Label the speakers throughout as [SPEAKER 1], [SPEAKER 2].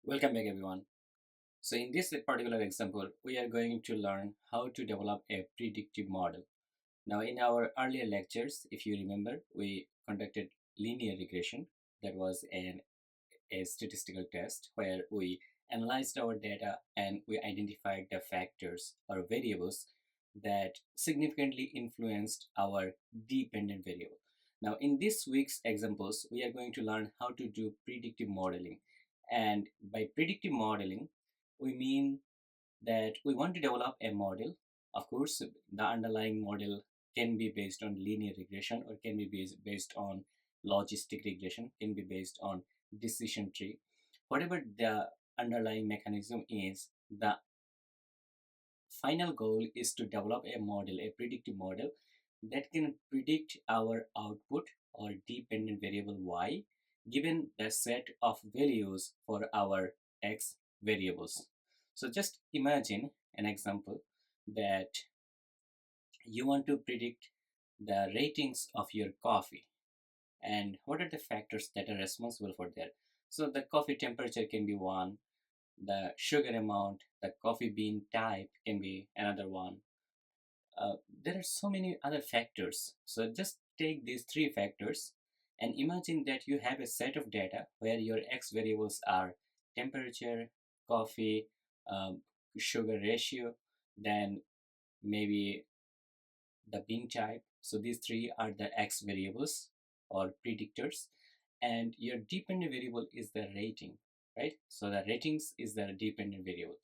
[SPEAKER 1] Welcome back everyone. So in this particular example, we are going to learn how to develop a predictive model. Now in our earlier lectures, if you remember, we conducted linear regression. That was a statistical test where we analyzed our data and we identified the factors or variables that significantly influenced our dependent variable. Now in this week's examples, we are going to learn how to do predictive modeling. And by predictive modeling, we mean that we want to develop a model. Of course, the underlying model can be based on linear regression or can be based on logistic regression, can be based on decision tree. Whatever the underlying mechanism is, the final goal is to develop a model, a predictive model that can predict our output or dependent variable y given the set of values for our x variables. So just imagine an example that you want to predict the ratings of your coffee and what are the factors that are responsible for that. So the coffee temperature can be one, the sugar amount, the coffee bean type can be another one. There are so many other factors. So just take these three factors and imagine that you have a set of data where your x variables are temperature, coffee, um, sugar ratio, then maybe the bean type. So these three are the x variables or predictors, and your dependent variable is the rating, right? So the ratings is the dependent variable.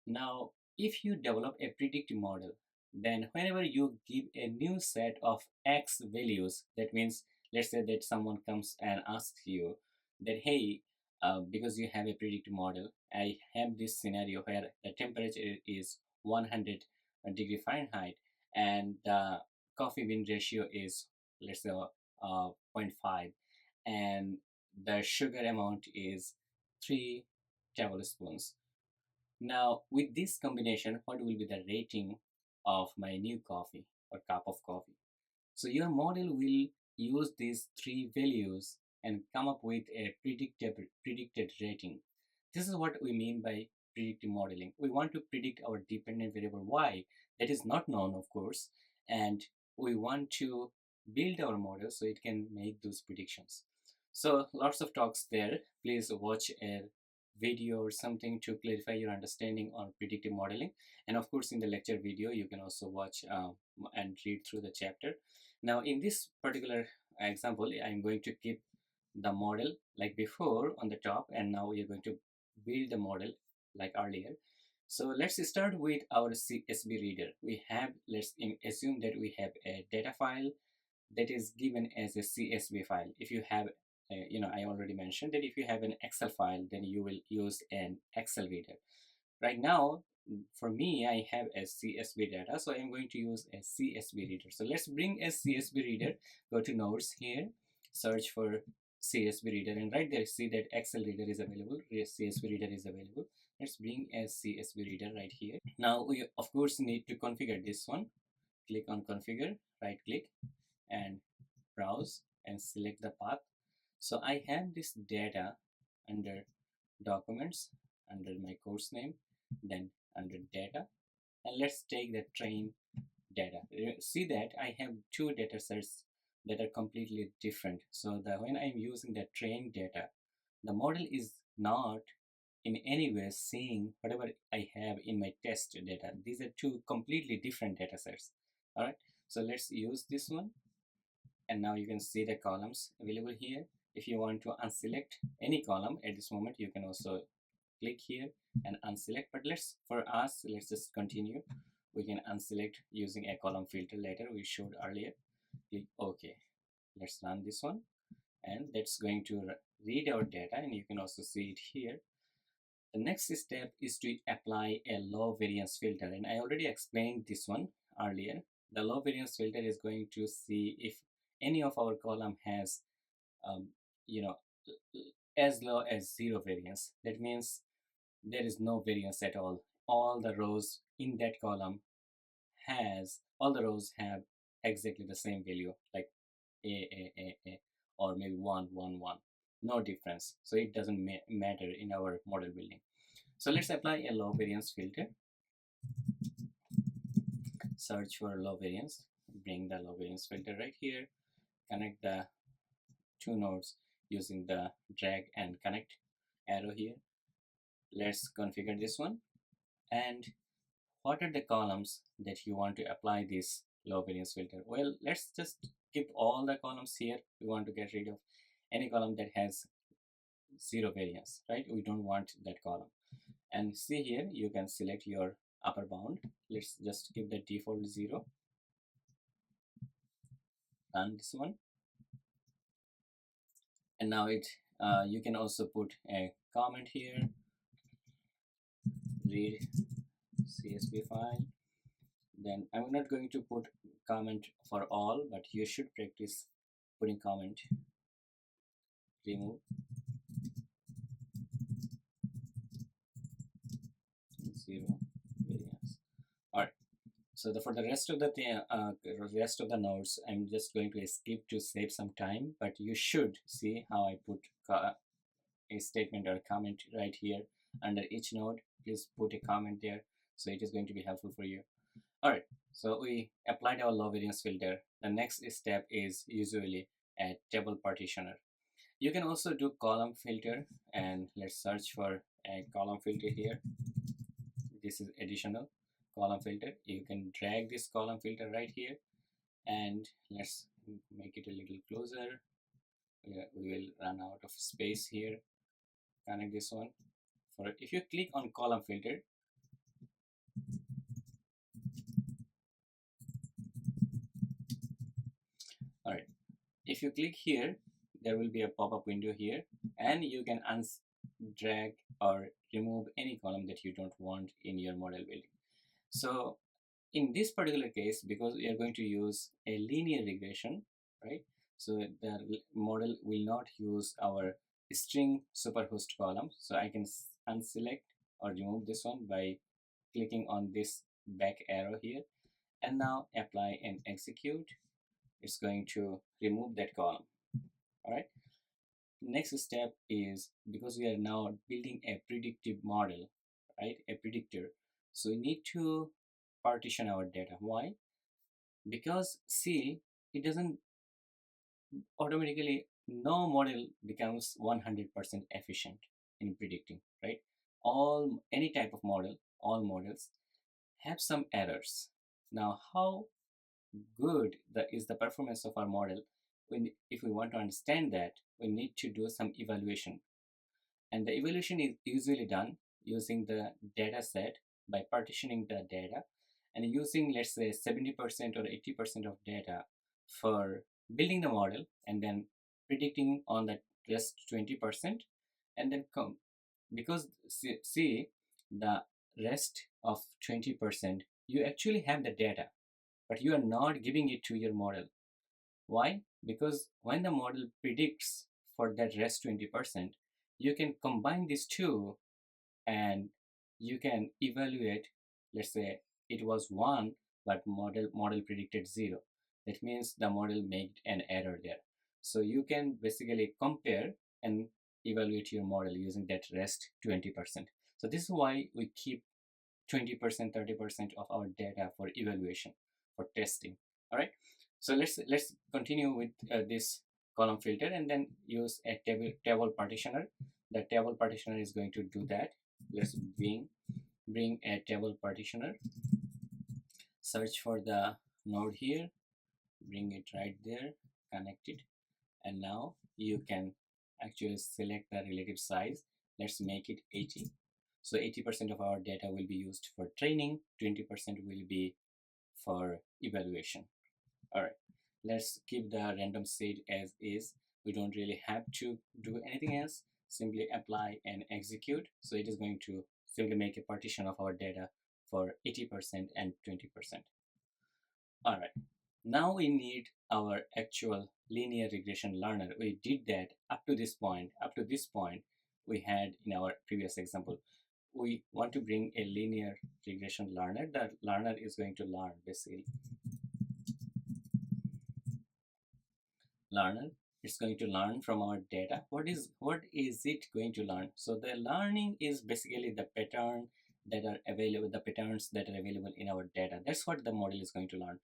[SPEAKER 1] Now, if you develop a predictive model, then whenever you give a new set of x values, that means let's say that someone comes and asks you that, hey, because you have a predictive model, I have this scenario where the temperature is 100 degree Fahrenheit and the coffee bean ratio is, let's say, zero point 0.5 and the sugar amount is 3 tablespoons. Now, with this combination, what will be the rating of my new coffee or cup of coffee? So your model will use these three values and come up with a predicted rating. This is what we mean by predictive modeling. We want to predict our dependent variable y that is not known, of course, and we want to build our model so it can make those predictions. So lots of talks there. Please watch a video or something to clarify your understanding on predictive modeling. And of course, in the lecture video, you can also watch and read through the chapter. Now, in this particular example, I'm going to keep the model like before on the top, and now we are going to build the model like earlier. So let's start with our CSV reader. We have, let's assume that we have a data file that is given as a CSV file. If you have, I already mentioned that if you have an Excel file, then you will use an Excel reader. Right now, for me, I have a CSV data, so I'm going to use a CSV reader. So let's bring a CSV reader, go to nodes here, search for CSV reader, and right there, see that Excel reader is available, CSV reader is available. Let's bring a CSV reader right here. Now, we of course need to configure this one. Click on configure, right click, and browse and select the path. So I have this data under documents, under my course name, then under data, and let's take the train data. See that I have two data sets that are completely different. So that when I'm using the train data, the model is not in any way seeing whatever I have in my test data. These are two completely different data sets. All right, so let's use this one, and now you can see the columns available here. If you want to unselect any column at this moment, you can also click here and unselect, but let's just continue. We can unselect using a column filter later we showed earlier. Click OK. Let's run this one, and that's going to read our data, and you can also see it here. The next step is to apply a low variance filter, and I already explained this one earlier. The low variance filter is going to see if any of our column has um, you know as low as zero variance. That means there is no variance at all. All the rows in that column all the rows have exactly the same value, like a, or maybe 1 1 1. no difference. So it doesn't matter in our model building. So let's apply a low variance filter. Search for low variance, bring the low variance filter right here, connect the two nodes using the drag and connect arrow here. Let's configure this one. And what are the columns that you want to apply this low variance filter? Well, let's just keep all the columns here. We want to get rid of any column that has zero variance, right? We don't want that column. And see here, you can select your upper bound. Let's just give the default 0. Run this one. And now you can also put a comment here, read CSV file. Then I'm not going to put comment for all, but you should practice putting comment. Remove 0 variance. All right. So for the rest of the nodes, I'm just going to skip to save some time. But you should see how I put a statement or a comment right here under each node. Please put a comment there, so it is going to be helpful for you. All right, so we applied our low variance filter. The next step is usually a table partitioner. You can also do column filter, and let's search for a column filter here. This is additional column filter. You can drag this column filter right here, and let's make it a little closer. We will run out of space here. Connect this one. If you click on column filter, all right, if you click here, there will be a pop-up window here, and you can drag or remove any column that you don't want in your model building. So in this particular case, because we are going to use a linear regression, right? So the model will not use our string superhost column. So I can unselect or remove this one by clicking on this back arrow here, and now apply and execute. It's going to remove that column. All right. Next step is, because we are now building a predictive model, right? A predictor. So we need to partition our data. Why? Because see, it doesn't automatically, no model becomes 100% efficient in predicting, right? Any type of model, all models have some errors. Now, how good is the performance of our model? If we want to understand that, we need to do some evaluation. And the evaluation is usually done using the data set by partitioning the data and using, let's say, 70% or 80% of data for building the model, and then predicting on the rest 20%, and then because see, the rest of 20%, you actually have the data, but you are not giving it to your model. Why? Because when the model predicts for that rest 20%, you can combine these two and you can evaluate. Let's say it was 1, but model predicted 0. That means the model made an error there. So you can basically compare and evaluate your model using that rest 20%. So this is why we keep 20%, 30% of our data for evaluation, for testing. All right. So let's continue with this column filter, and then use a table partitioner. The table partitioner is going to do that. Let's bring a table partitioner. Search for the node here, bring it right there, connect it, and now you can actually select the relative size. Let's make it 80. So 80% of our data will be used for training, 20% will be for evaluation. All right, let's keep the random seed as is. We don't really have to do anything else. Simply apply and execute. So it is going to simply make a partition of our data for 80% and 20%. All right, now we need our actual linear regression learner. We did that up to this point. Up to this point, we had in our previous example. We want to bring a linear regression learner. The learner is going to learn basically. Learner it's going to learn from our data. What is it going to learn? So the learning is basically the pattern that are available, the patterns that are available in our data. That's what the model is going to learn.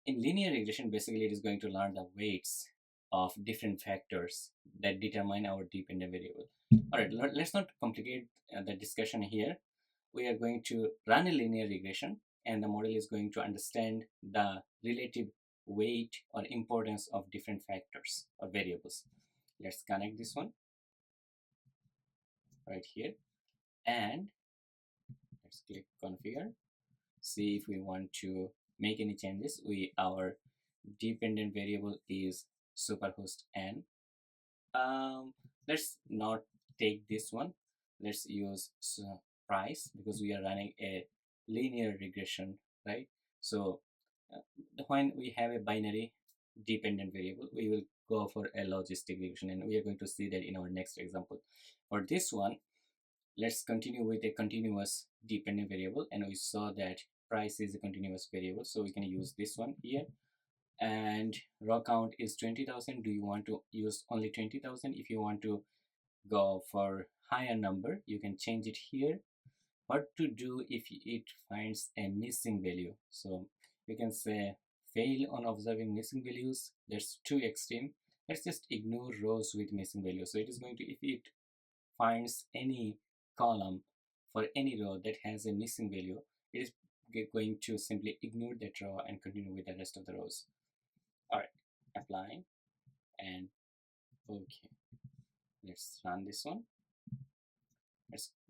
[SPEAKER 1] In linear regression, basically it is going to learn the weights of different factors that determine our dependent variable. All right, let's not complicate the discussion here. We are going to run a linear regression, and the model is going to understand the relative weight or importance of different factors or variables. Let's connect this one right here, and let's click configure. See if we want to make any changes. Our dependent variable is superhost n. Let's not take this one. Let's use price, because we are running a linear regression, right? So when we have a binary dependent variable, we will go for a logistic regression, and we are going to see that in our next example. For this one, let's continue with a continuous dependent variable, and we saw that price is a continuous variable, so we can use this one here. And raw count is 20,000. Do you want to use only 20,000? If you want to go for higher number, you can change it here. What to do if it finds a missing value? So you can say fail on observing missing values. That's too extreme. Let's just ignore rows with missing values. So it is going to, if it finds any column for any row that has a missing value, it is going to simply ignore that row and continue with the rest of the rows. All right, apply and okay. Let's run this one.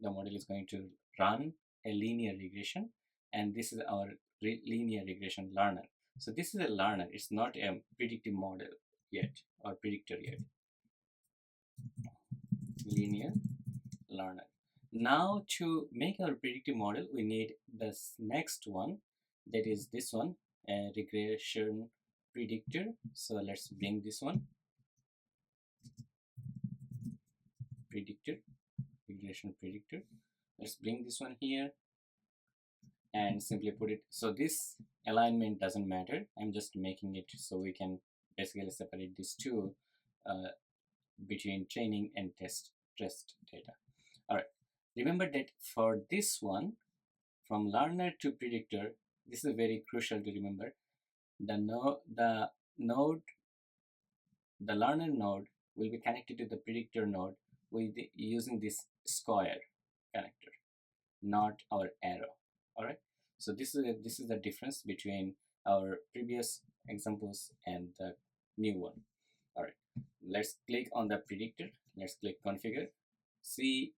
[SPEAKER 1] The model is going to run a linear regression, and this is our linear regression learner. So this is a learner. It's not a predictive model yet or predictor yet. Linear learner. Now to make our predictive model, we need this next one, that is this one, a regression predictor. So let's bring this one, predictor, regression predictor. Let's bring this one here and simply put it. So this alignment doesn't matter. I'm just making it so we can basically separate these two between training and test data. All right. Remember that for this one, from learner to predictor, this is very crucial to remember. The learner node will be connected to the predictor node using this square connector, not our arrow. All right. So this is the difference between our previous examples and the new one. All right. Let's click on the predictor. Let's click configure. See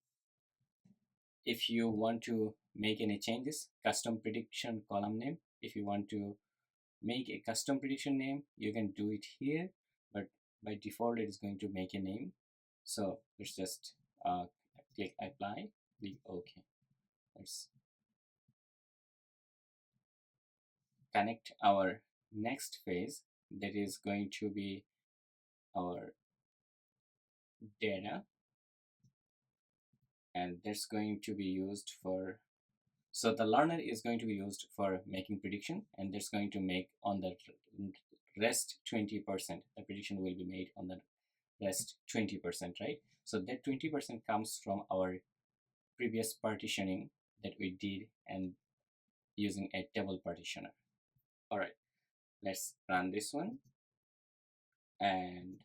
[SPEAKER 1] if you want to make any changes. Custom prediction column name. If you want to make a custom prediction name, you can do it here, but by default it is going to make a name. So let's just click apply, click OK. Let's connect our next phase, that is going to be our data, and that's going to be used for, so the learner is going to be used for making prediction, and that's going to make on the rest 20%. The prediction will be made on the rest 20%, right? So that 20% comes from our previous partitioning that we did and using a table partitioner. All right, let's run this one and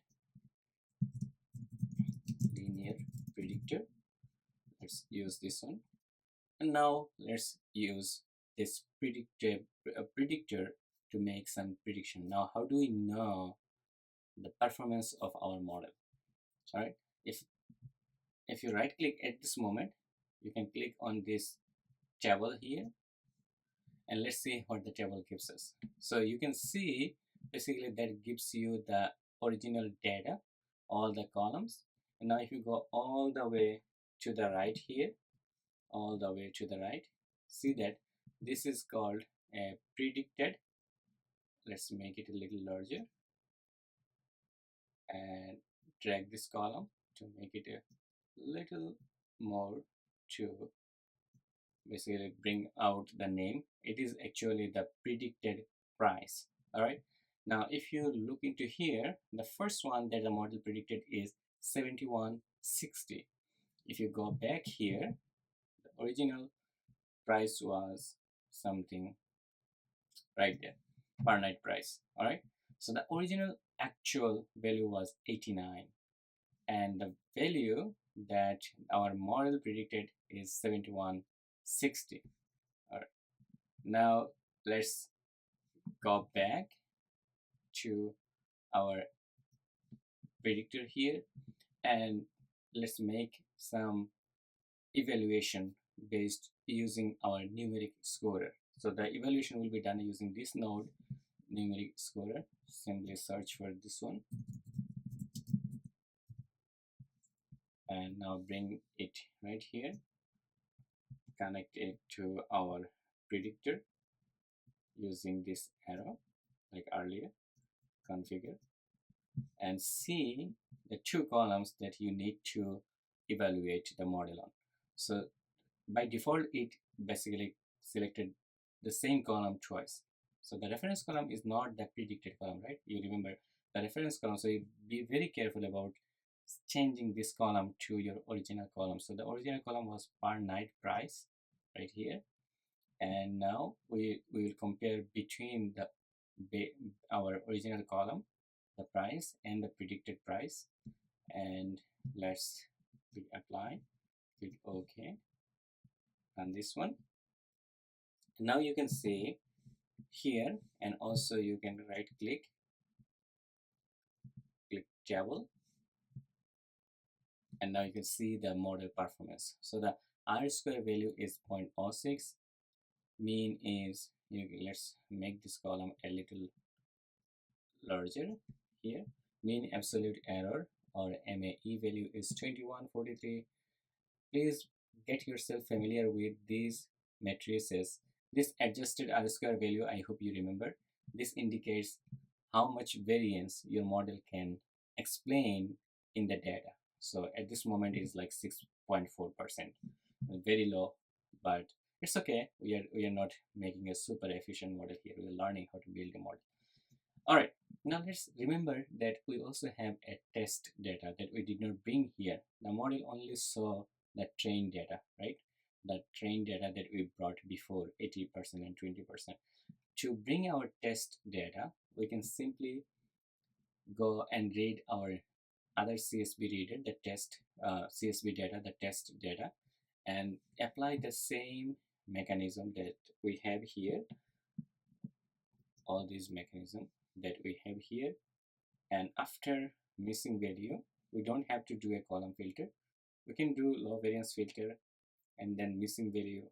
[SPEAKER 1] linear predictor. Let's use this one, and now let's use this predictor to make some prediction. Now, how do we know the performance of our model? All right, if you right click at this moment, you can click on this table here, and let's see what the table gives us. So you can see basically that gives you the original data, all the columns. And now if you go all the way to the right here, all the way to the right, see that this is called a predicted. Let's make it a little larger and drag this column to make it a little more to basically bring out the name. It is actually the predicted price. All right, Now if you look into here, the first one that the model predicted is 7160. If you go back here, the original price was something right there, per night price. All right, so the original actual value was 89, and the value that our model predicted is 7160. All right, now let's go back to our predictor here, and let's make some evaluation based using our numeric scorer. So the evaluation will be done using this node, numeric scorer. Simply search for this one and now bring it right here, connect it to our predictor using this arrow like earlier, configure, and see the two columns that you need to evaluate the model on. So by default it basically selected the same column twice. So the reference column is not the predicted column, right? You remember the reference column, so you be very careful about changing this column to your original column. So the original column was per night price right here, and now we will compare between our original column, the price, and the predicted price. And let's click apply, click OK on this one. Now you can see here, and also you can right click, click table, and now you can see the model performance. So the R square value is 0.06, mean is, let's make this column a little larger here, mean absolute error or MAE value is 2143. Please get yourself familiar with these matrices. This adjusted R square value, I hope you remember, this indicates how much variance your model can explain in the data. So at this moment it is like 6.4%, very low, but it's okay. We are not making a super efficient model here. We are learning how to build a model. All right, now let's remember that we also have a test data that we did not bring here. The model only saw the trained data, right? The trained data that we brought before, 80% and 20%. To bring our test data, we can simply go and read our other CSV reader, the test CSV data, the test data, and apply the same mechanism that we have here, all these mechanism that we have here. And after missing value, we don't have to do a column filter. We can do low variance filter and then missing value,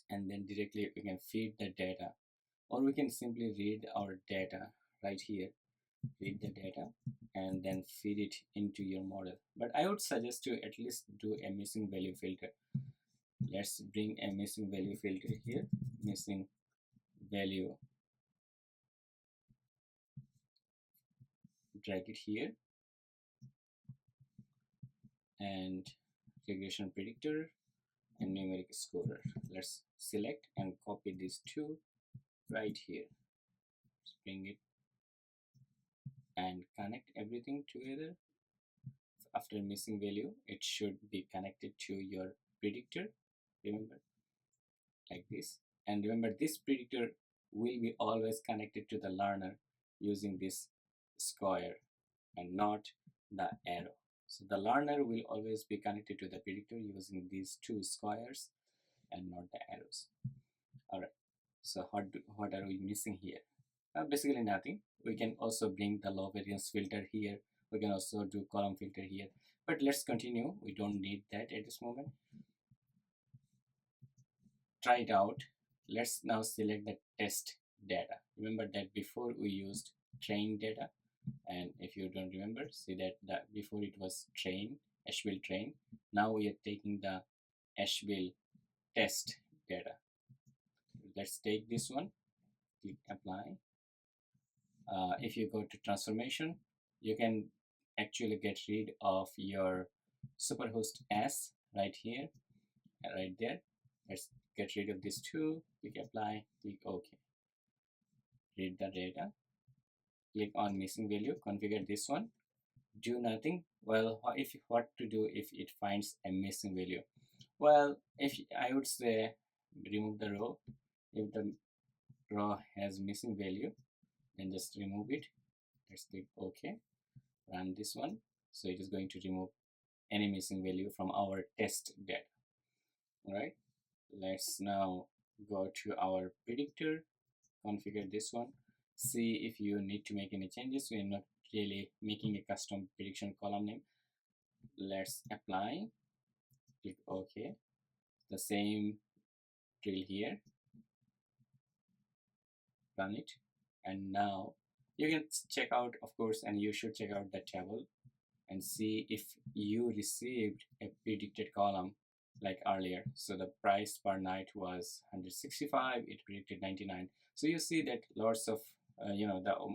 [SPEAKER 1] and then directly we can feed the data, or we can simply read our data right here, read the data and then feed it into your model. But I would suggest to at least do a missing value filter. Let's bring a missing value filter here, missing value, drag it here, and regression predictor and numeric scorer. Let's select and copy these two right here. Let's bring it and connect everything together. After missing value, it should be connected to your predictor, remember, like this. And remember, this predictor will be always connected to the learner using this square and not the arrow. So the learner will always be connected to the predictor using these two squares and not the arrows. All right, so what are we missing here? Basically nothing. We can also bring the low variance filter here. We can also do column filter here, but let's continue. We don't need that at this moment. Try it out. Let's now select the test data. Remember that before we used train data, and if you don't remember, see that before it was train, Asheville train. Now we are taking the Asheville test data. Let's take this one, click apply. If you go to transformation, you can actually get rid of your superhost S right here, right there. Let's get rid of this two, click apply, click OK. read the data, click on missing value, configure this one, do nothing. Well, if what to do if it finds a missing value? Well, if I would say remove the row. If the row has missing value, then just remove it. Let's click OK, run this one. So it is going to remove any missing value from our test data. All right, let's now go to our predictor, configure this one, see if you need to make any changes. We are not really making a custom prediction column name. Let's apply, click OK, the same drill here, run it, and now you can check out, of course, and you should check out the table and see if you received a predicted column like earlier. So the price per night was 165, it predicted 99. So you see that lots of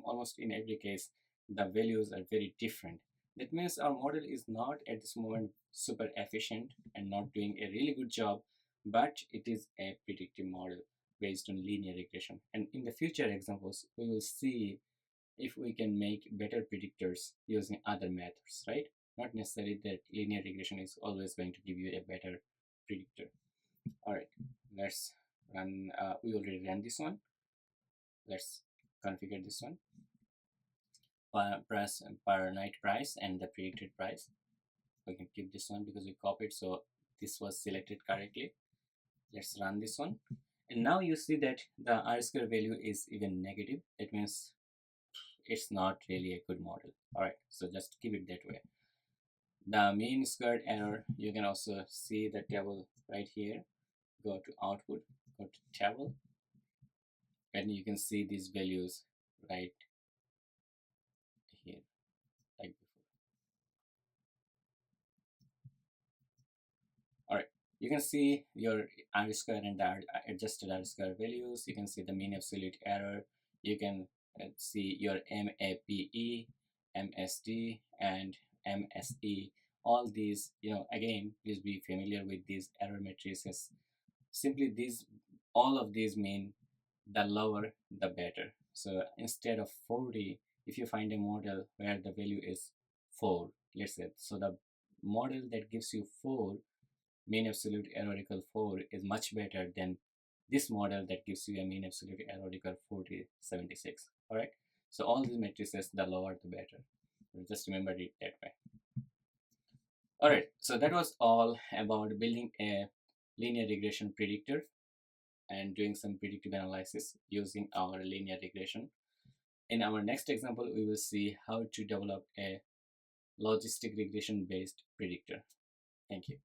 [SPEAKER 1] almost in every case the values are very different. That means our model is not at this moment super efficient and not doing a really good job, but it is a predictive model based on linear regression. And in the future examples we will see if we can make better predictors using other methods, right? Not necessarily that linear regression is always going to give you a better predictor. All right, let's run. We already ran this one. Let's configure this one. Per night price and the predicted price. We can keep this one because we copied, so this was selected correctly. Let's run this one. And now you see that the R-square value is even negative. That means it's not really a good model. All right, so just keep it that way. The mean squared error, you can also see the table right here. Go to output, go to table, and you can see these values right here like before. All right, you can see your R square and the adjusted R square values. You can see the mean absolute error. You can see your MAPE, MSD, and MSE. All these, again, please be familiar with these error matrices. Simply these, all of these mean the lower the better. So instead of 40, if you find a model where the value is 4, let's say, so the model that gives you 4, mean absolute error equal 4, is much better than this model that gives you a mean absolute error equal 4076. All right, so all these matrices, the lower the better. Just remember it that way. All right, so that was all about building a linear regression predictor and doing some predictive analysis using our linear regression. In our next example, we will see how to develop a logistic regression based predictor. Thank you.